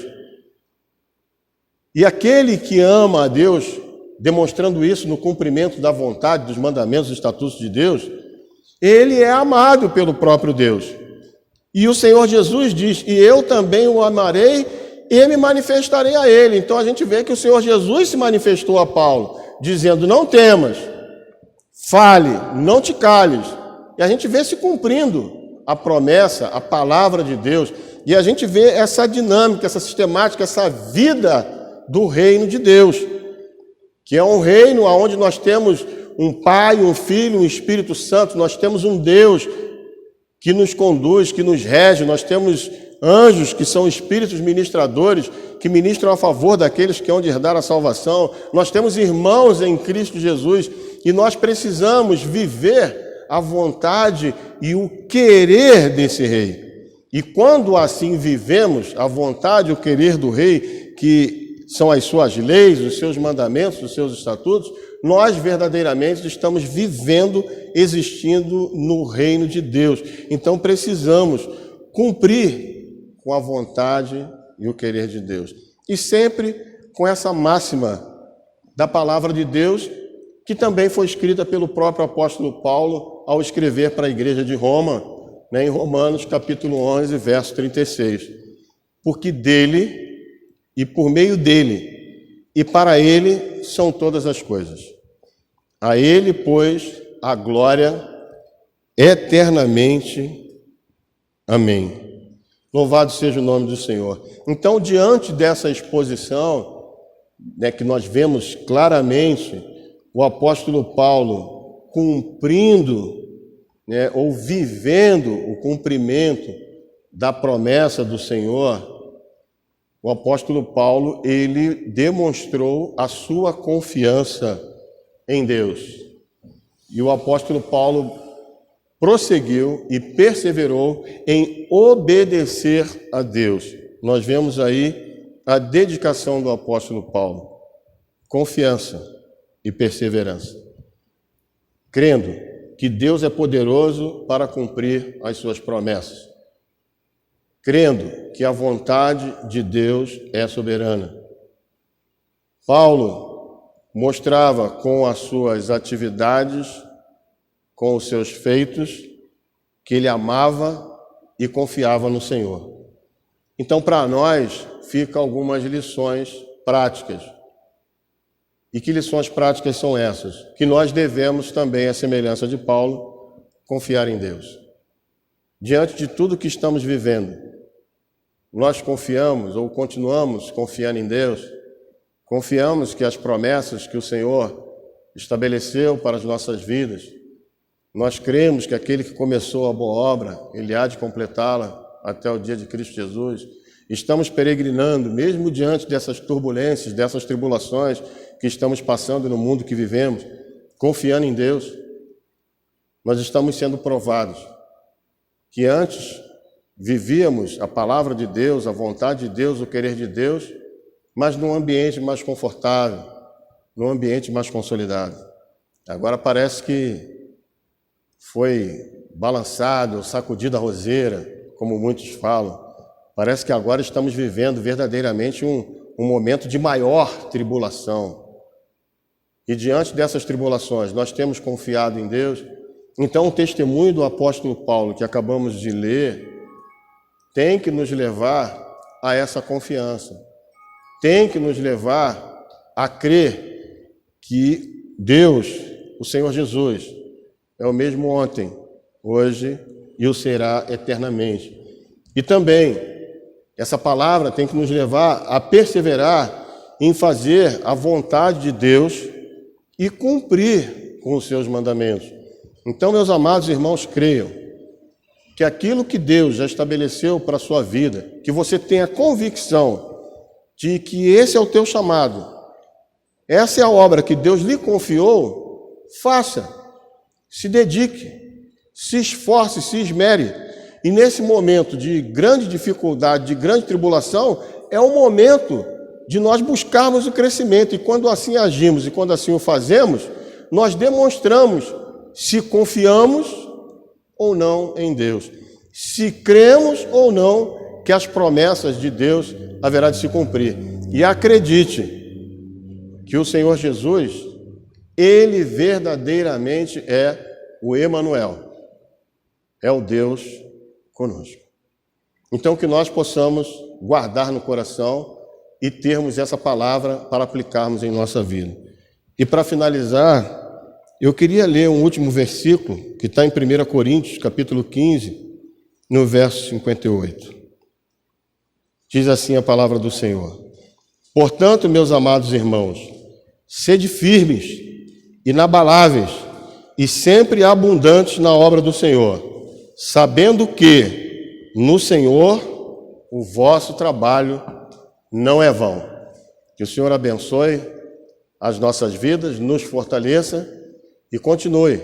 E aquele que ama a Deus, demonstrando isso no cumprimento da vontade, dos mandamentos e estatutos de Deus, ele é amado pelo próprio Deus. E o Senhor Jesus diz, e eu também o amarei e me manifestarei a ele. Então a gente vê que o Senhor Jesus se manifestou a Paulo, dizendo, não temas, fale, não te cales. E a gente vê se cumprindo a promessa, a palavra de Deus. E a gente vê essa dinâmica, essa sistemática, essa vida do reino de Deus, que é um reino onde nós temos um Pai, um Filho, um Espírito Santo, nós temos um Deus que nos conduz, que nos rege, nós temos anjos que são espíritos ministradores, que ministram a favor daqueles que hão de herdar a salvação, nós temos irmãos em Cristo Jesus, e nós precisamos viver a vontade e o querer desse rei. E quando assim vivemos a vontade e o querer do rei, que são as suas leis, os seus mandamentos, os seus estatutos, nós verdadeiramente estamos vivendo, existindo no reino de Deus. Então precisamos cumprir com a vontade e o querer de Deus. E sempre com essa máxima da palavra de Deus, que também foi escrita pelo próprio apóstolo Paulo ao escrever para a igreja de Roma, em Romanos capítulo 11, verso 36. Porque dele e por meio dele e para ele são todas as coisas. A ele, pois, a glória eternamente. Amém. Louvado seja o nome do Senhor. Então, diante dessa exposição, que nós vemos claramente o apóstolo Paulo cumprindo, ou vivendo o cumprimento da promessa do Senhor, o apóstolo Paulo, ele demonstrou a sua confiança em Deus. E o apóstolo Paulo prosseguiu e perseverou em obedecer a Deus. Nós vemos aí a dedicação do apóstolo Paulo. Confiança e perseverança. Crendo que Deus é poderoso para cumprir as suas promessas. Crendo que a vontade de Deus é soberana. Paulo mostrava com as suas atividades, com os seus feitos, que ele amava e confiava no Senhor. Então, para nós, ficam algumas lições práticas. E que lições práticas são essas? Que nós devemos também, à semelhança de Paulo, confiar em Deus. Diante de tudo que estamos vivendo, nós confiamos ou continuamos confiando em Deus, confiamos que as promessas que o Senhor estabeleceu para as nossas vidas, nós cremos que aquele que começou a boa obra, ele há de completá-la até o dia de Cristo Jesus. Estamos peregrinando, mesmo diante dessas turbulências, dessas tribulações que estamos passando no mundo que vivemos, confiando em Deus. Nós estamos sendo provados que antes vivíamos a palavra de Deus, a vontade de Deus, o querer de Deus, mas num ambiente mais confortável, num ambiente mais consolidado. Agora parece que foi balançado, sacudido a roseira, como muitos falam. Parece que agora estamos vivendo verdadeiramente um momento de maior tribulação. E diante dessas tribulações, nós temos confiado em Deus, Então, o testemunho do apóstolo Paulo, que acabamos de ler, tem que nos levar a essa confiança. Tem que nos levar a crer que Deus, o Senhor Jesus, é o mesmo ontem, hoje e o será eternamente. E também, essa palavra tem que nos levar a perseverar em fazer a vontade de Deus e cumprir com os seus mandamentos. Então, meus amados irmãos, creiam que aquilo que Deus já estabeleceu para a sua vida, que você tenha convicção de que esse é o teu chamado, essa é a obra que Deus lhe confiou, faça, se dedique, se esforce, se esmere. E nesse momento de grande dificuldade, de grande tribulação, é o momento de nós buscarmos o crescimento. E quando assim agimos e quando assim o fazemos, nós demonstramos se confiamos ou não em Deus, se cremos ou não que as promessas de Deus haverá de se cumprir. E acredite que o Senhor Jesus, Ele verdadeiramente é o Emanuel, é o Deus conosco. Então que nós possamos guardar no coração e termos essa palavra para aplicarmos em nossa vida. E para finalizar, eu queria ler um último versículo, que está em 1 Coríntios, capítulo 15, no verso 58. Diz assim a palavra do Senhor: portanto, meus amados irmãos, sede firmes, inabaláveis e sempre abundantes na obra do Senhor, sabendo que no Senhor o vosso trabalho não é vão. Que o Senhor abençoe as nossas vidas, nos fortaleça e continue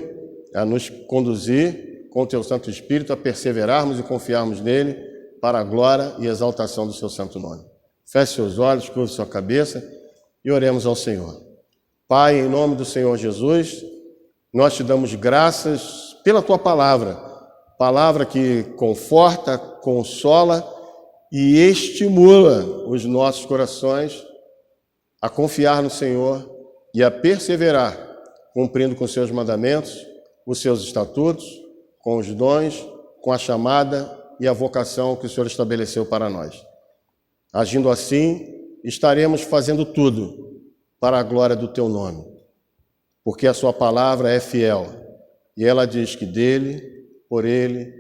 a nos conduzir com o teu Santo Espírito a perseverarmos e confiarmos nele para a glória e exaltação do seu santo nome. Feche seus olhos, curve sua cabeça e oremos ao Senhor. Pai, em nome do Senhor Jesus, nós te damos graças pela tua palavra, palavra que conforta, consola e estimula os nossos corações a confiar no Senhor e a perseverar, cumprindo com os seus mandamentos, os seus estatutos, com os dons, com a chamada e a vocação que o Senhor estabeleceu para nós. Agindo assim, estaremos fazendo tudo para a glória do teu nome, porque a sua palavra é fiel, e ela diz que dele, por ele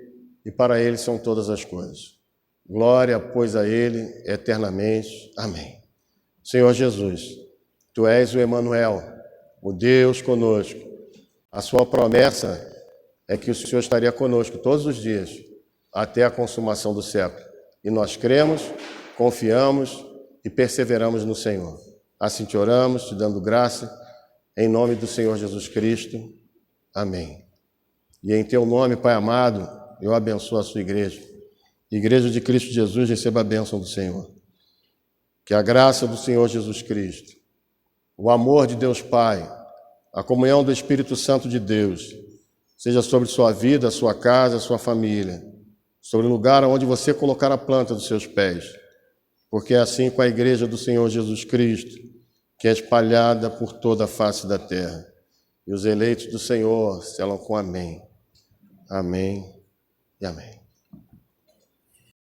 e para ele são todas as coisas. Glória, pois, a ele eternamente. Amém. Senhor Jesus, tu és o Emanuel, o Deus conosco. A sua promessa é que o Senhor estaria conosco todos os dias, até a consumação do século. E nós cremos, confiamos e perseveramos no Senhor. Assim te oramos, te dando graça, em nome do Senhor Jesus Cristo. Amém. E em teu nome, Pai amado, eu abençoo a sua igreja. Igreja de Cristo Jesus, receba a bênção do Senhor. Que a graça do Senhor Jesus Cristo, o amor de Deus Pai, a comunhão do Espírito Santo de Deus, seja sobre sua vida, sua casa, sua família, sobre o lugar onde você colocar a planta dos seus pés, porque é assim com a igreja do Senhor Jesus Cristo, que é espalhada por toda a face da terra. E os eleitos do Senhor selam com amém. Amém e amém.